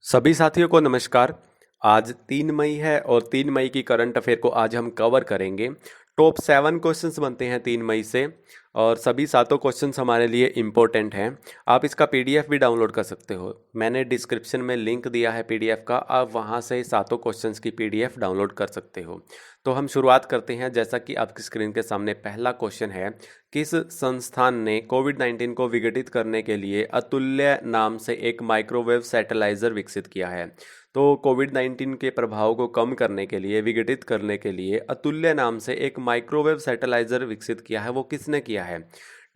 सभी साथियों को नमस्कार। आज 3 मई है और 3 मई की करंट अफेयर को आज हम कवर करेंगे। टॉप 7 क्वेश्चंस बनते हैं 3 मई से और सभी सातों क्वेश्चंस हमारे लिए इम्पोर्टेंट हैं। आप इसका पीडीएफ भी डाउनलोड कर सकते हो। मैंने डिस्क्रिप्शन में लिंक दिया है पीडीएफ का, आप वहां से सातों क्वेश्चंस की पीडीएफ डाउनलोड कर सकते हो। तो हम शुरुआत करते हैं। जैसा कि आपकी स्क्रीन के सामने पहला क्वेश्चन है, किस संस्थान ने कोविड-19 को विघटित करने के लिए अतुल्य नाम से एक माइक्रोवेव सैटेलाइजर विकसित किया है? तो कोविड-19 के प्रभाव को कम करने के लिए, विघटित करने के लिए अतुल्य नाम से एक माइक्रोवेव सैटेलाइजर विकसित किया है। वो किसने किया है?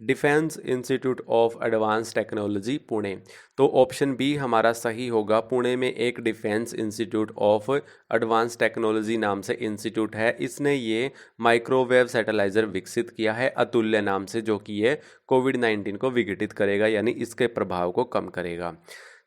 Defence institute of advance technology Pune. तो ऑप्शन बी हमारा सही होगा। पुणे में एक defence institute of advance technology नाम से इंस्टीट्यूट है। इसने ये माइक्रोवेव सैटेलाइजर विकसित किया है अतुल्य नाम से, जो कि ये कोविड-19 को विघटित करेगा, यानी इसके प्रभाव को कम करेगा।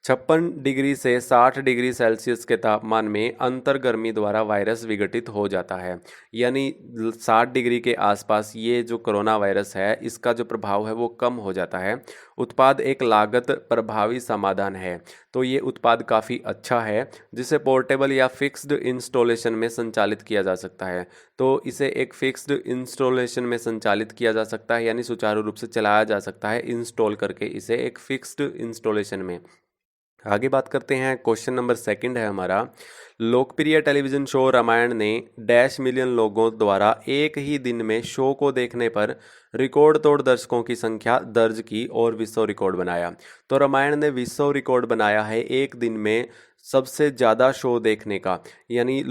56 डिग्री से 60 डिग्री सेल्सियस के तापमान में अंतर्गर्मी द्वारा वायरस विघटित हो जाता है, यानी 60 डिग्री के आसपास ये जो कोरोना वायरस है इसका जो प्रभाव है वो कम हो जाता है। उत्पाद एक लागत प्रभावी समाधान है। तो ये उत्पाद काफ़ी अच्छा है, जिसे पोर्टेबल या फिक्स्ड इंस्टॉलेशन में संचालित किया जा सकता है। तो इसे एक फिक्स्ड इंस्टॉलेशन में संचालित किया जा सकता है, यानी सुचारू रूप से चलाया जा सकता है इंस्टॉल करके इसे एक फिक्स्ड इंस्टॉलेशन में। आगे बात करते हैं। क्वेश्चन नंबर सेकंड है हमारा, लोकप्रिय टेलीविजन शो रामायण ने डैश मिलियन लोगों द्वारा एक ही दिन में शो को देखने पर रिकॉर्ड तोड़ दर्शकों की संख्या दर्ज की और विश्व रिकॉर्ड बनाया। तो रामायण ने विश्व रिकॉर्ड बनाया है एक दिन में सबसे ज़्यादा शो देखने का, यानी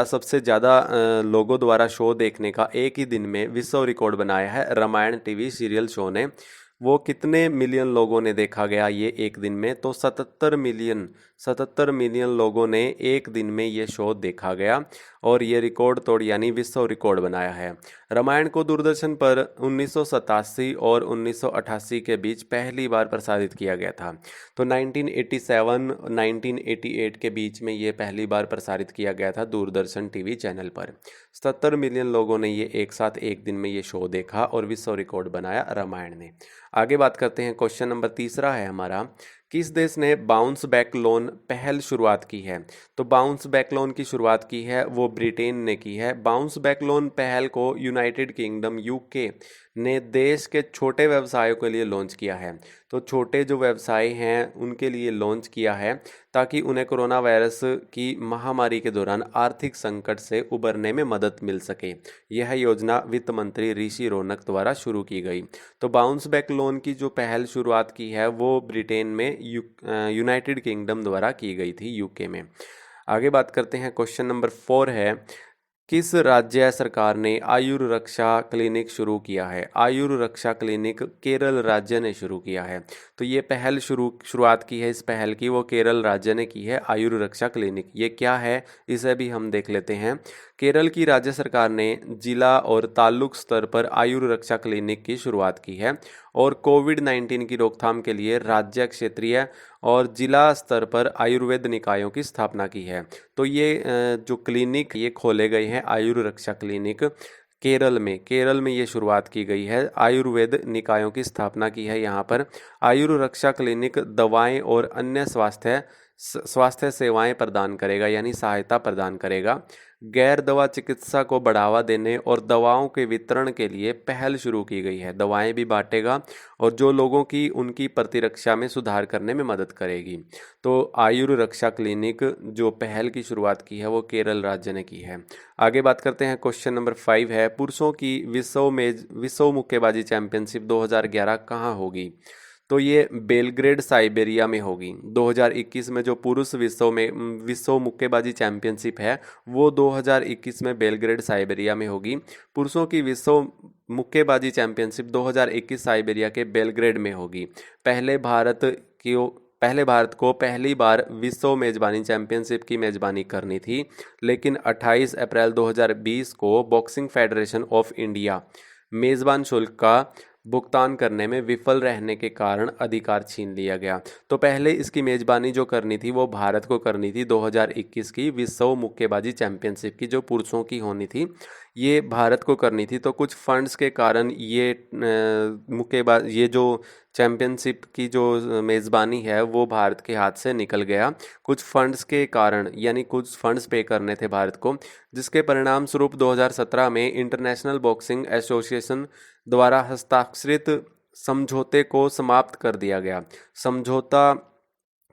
सबसे ज़्यादा लोगों द्वारा शो देखने का एक ही दिन में विश्व रिकॉर्ड बनाया है रामायण टीवी सीरियल शो ने। वो कितने मिलियन लोगों ने देखा गया ये एक दिन में? तो 77 मिलियन लोगों ने एक दिन में ये शो देखा गया और ये रिकॉर्ड तोड़ यानी विश्व रिकॉर्ड बनाया है। रामायण को दूरदर्शन पर 1987 और 1988 के बीच पहली बार प्रसारित किया गया था। तो 1987-1988 के बीच में ये पहली बार प्रसारित किया गया था दूरदर्शन टीवी चैनल पर। 77 मिलियन लोगों ने ये एक साथ एक दिन में ये शो देखा और विश्व रिकॉर्ड बनाया रामायण ने। आगे बात करते हैं। क्वेश्चन नंबर तीसरा है हमारा, किस देश ने बाउंस बैक लोन पहल शुरुआत की है? तो बाउंस बैक लोन की शुरुआत की है वो ब्रिटेन ने की है। बाउंस बैक लोन पहल को यूनाइटेड किंगडम यूके ने देश के छोटे व्यवसायों के लिए लॉन्च किया है। तो छोटे जो व्यवसाय हैं उनके लिए लॉन्च किया है, ताकि उन्हें कोरोना वायरस की महामारी के दौरान आर्थिक संकट से उबरने में मदद मिल सके। यह योजना वित्त मंत्री ऋषि रौनक द्वारा शुरू की गई। तो बाउंस बैक लोन की जो पहल शुरुआत की है वो ब्रिटेन में यूनाइटेड किंगडम द्वारा की गई थी, यूके में। आगे बात करते हैं। क्वेश्चन नंबर 4 है, किस राज्य सरकार ने आयुर रक्षा क्लिनिक शुरू किया है? आयुर रक्षा क्लिनिक केरल राज्य ने शुरू किया है। तो ये पहल शुरुआत की है, इस पहल की वो केरल राज्य ने की है, आयुर रक्षा क्लिनिक। ये क्या है इसे भी हम देख लेते हैं। केरल की राज्य सरकार ने जिला और ताल्लुक स्तर पर आयुर रक्षा क्लिनिक की शुरुआत की है और कोविड-19 की रोकथाम के लिए राज्य, क्षेत्रीय और जिला स्तर पर आयुर्वेद निकायों की स्थापना की है। तो ये जो क्लिनिक ये खोले गए हैं आयुर रक्षा क्लिनिक केरल में ये शुरुआत की गई है। आयुर्वेद निकायों की स्थापना की है यहाँ पर। आयुर रक्षा क्लिनिक दवाएं और अन्य स्वास्थ्य सेवाएं प्रदान करेगा, यानी सहायता प्रदान करेगा। गैर दवा चिकित्सा को बढ़ावा देने और दवाओं के वितरण के लिए पहल शुरू की गई है। दवाएं भी बांटेगा और जो लोगों की उनकी प्रतिरक्षा में सुधार करने में मदद करेगी। तो आयुर रक्षा क्लिनिक जो पहल की शुरुआत की है वो केरल राज्य ने की है। आगे बात करते हैं। क्वेश्चन नंबर 5 है, पुरुषों की विश्व मुक्केबाजी चैंपियनशिप 2011 कहाँ होगी? तो ये बेलग्रेड साइबेरिया में होगी। 2021 में जो पुरुष विश्व मुक्केबाजी चैंपियनशिप है वो 2021 में बेलग्रेड साइबेरिया में होगी। पुरुषों की विश्व मुक्केबाजी चैंपियनशिप 2021 साइबेरिया के बेलग्रेड में होगी। पहले भारत को पहली बार विश्व मेजबानी चैंपियनशिप की मेजबानी करनी थी, लेकिन 28 अप्रैल 2020 को बॉक्सिंग फेडरेशन ऑफ इंडिया मेजबान शुल्क का भुगतान करने में विफल रहने के कारण अधिकार छीन लिया गया। तो पहले इसकी मेजबानी जो करनी थी वो भारत को करनी थी। 2021 की विश्व मुक्केबाजी चैंपियनशिप की जो पुरुषों की होनी थी ये भारत को करनी थी। तो कुछ फंड्स के कारण ये जो चैम्पियनशिप की जो मेज़बानी है वो भारत के हाथ से निकल गया कुछ फंड्स के कारण, यानी कुछ फंड्स पे करने थे भारत को, जिसके परिणाम स्वरूप 2017 में इंटरनेशनल बॉक्सिंग एसोसिएशन द्वारा हस्ताक्षरित समझौते को समाप्त कर दिया गया। समझौता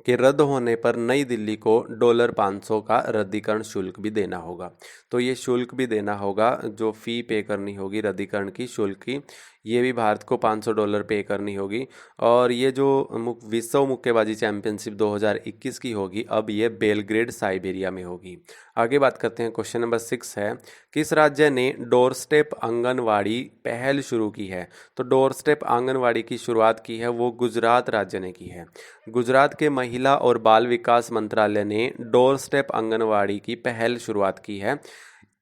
के रद्द होने पर नई दिल्ली को $500 का रद्दीकरण शुल्क भी देना होगा। तो ये शुल्क भी देना होगा, जो फ़ी पे करनी होगी रद्दीकरण की, शुल्क की, ये भी भारत को $500 पे करनी होगी। और ये जो विश्व मुक्केबाजी चैंपियनशिप 2021 की होगी, अब ये बेलग्रेड साइबेरिया में होगी। आगे बात करते हैं, क्वेश्चन नंबर 6 है, किस राज्य ने डोर स्टेप आंगनवाड़ी पहल शुरू की है? तो डोर स्टेप आंगनवाड़ी की शुरुआत की है वो गुजरात राज्य ने की है। गुजरात के महिला और बाल विकास मंत्रालय ने डोर स्टेप आंगनवाड़ी की पहल शुरुआत की है,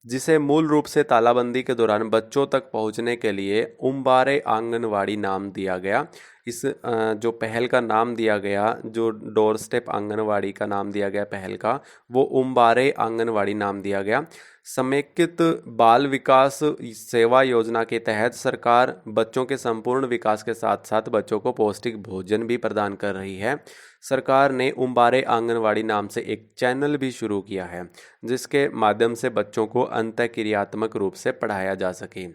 जिसे मूल रूप से तालाबंदी के दौरान बच्चों तक पहुंचने के लिए उम्बारे आंगनवाड़ी नाम दिया गया। इस जो पहल का नाम दिया गया, जो डोर स्टेप आंगनवाड़ी का नाम दिया गया पहल का, वो उम्बारे आंगनवाड़ी नाम दिया गया। समेकित बाल विकास सेवा योजना के तहत सरकार बच्चों के संपूर्ण विकास के साथ साथ बच्चों को पौष्टिक भोजन भी प्रदान कर रही है। सरकार ने उम्बारे आंगनवाड़ी नाम से एक चैनल भी शुरू किया है, जिसके माध्यम से बच्चों को अंतःक्रियात्मक रूप से पढ़ाया जा सके।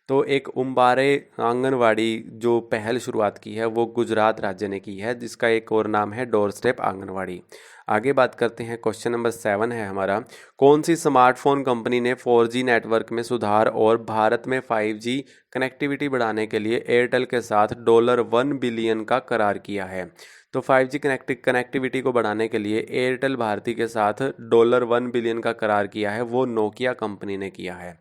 तो एक उम्बारे आंगनवाड़ी जो पहल शुरुआत की है वो गुजरात राज्य ने की है, जिसका एक और नाम है डोर स्टेप आंगनवाड़ी। आगे बात करते हैं, क्वेश्चन नंबर 7 है हमारा, कौन सी स्मार्टफोन कंपनी ने 4G नेटवर्क में सुधार और भारत में 5G कनेक्टिविटी बढ़ाने के लिए एयरटेल के साथ $1 बिलियन का करार किया है? तो 5G कनेक्टिविटी को बढ़ाने के लिए एयरटेल भारती के साथ $1 बिलियन का करार किया है, वो नोकिया कंपनी ने किया है।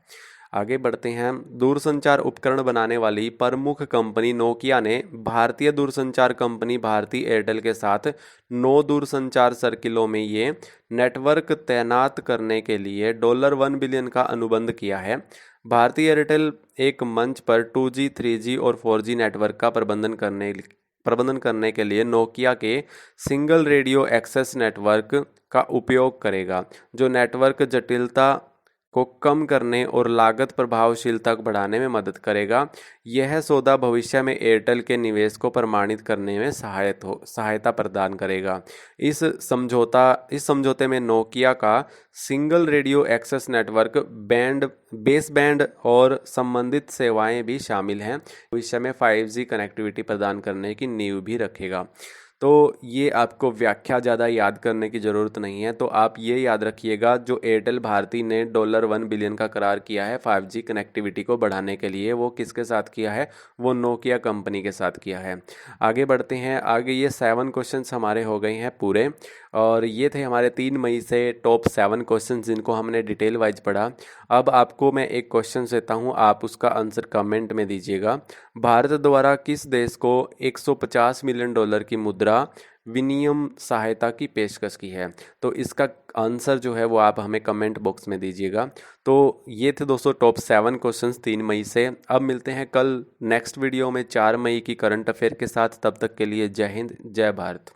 आगे बढ़ते हैं, दूरसंचार उपकरण बनाने वाली प्रमुख कंपनी नोकिया ने भारतीय दूरसंचार कंपनी भारती एयरटेल के साथ 9 दूरसंचार सर्किलों में ये नेटवर्क तैनात करने के लिए $1 बिलियन का अनुबंध किया है। भारती एयरटेल एक मंच पर 2G, 3G और 4G नेटवर्क का प्रबंधन करने के लिए नोकिया के सिंगल रेडियो एक्सेस नेटवर्क का उपयोग करेगा, जो नेटवर्क जटिलता को कम करने और लागत प्रभावशीलता को बढ़ाने में मदद करेगा। यह सौदा भविष्य में एयरटेल के निवेश को प्रमाणित करने में सहायता प्रदान करेगा। इस समझौते में नोकिया का single radio access network, base band और संबंधित सेवाएं भी शामिल हैं। भविष्य में 5G कनेक्टिविटी प्रदान करने की नींव भी रखेगा। तो ये आपको व्याख्या ज़्यादा याद करने की ज़रूरत नहीं है, तो आप ये याद रखिएगा, जो एयरटेल भारती ने $1 बिलियन का करार किया है 5G कनेक्टिविटी को बढ़ाने के लिए, वो किसके साथ किया है? वो नोकिया कंपनी के साथ किया है। आगे बढ़ते हैं, आगे ये 7 क्वेश्चंस हमारे हो गए हैं पूरे, और ये थे हमारे 3 मई से टॉप 7 क्वेश्चंस जिनको हमने डिटेल वाइज पढ़ा। अब आपको मैं एक क्वेश्चन देता हूँ, आप उसका आंसर कमेंट में दीजिएगा। भारत द्वारा किस देश को $150 मिलियन की मुद्रा विनिमय सहायता की पेशकश की है? तो इसका आंसर जो है वो आप हमें कमेंट बॉक्स में दीजिएगा। तो ये थे दोस्तों टॉप 7 क्वेश्चंस 3 मई से। अब मिलते हैं कल नेक्स्ट वीडियो में 4 मई की करंट अफेयर के साथ। तब तक के लिए जय हिंद, जय भारत।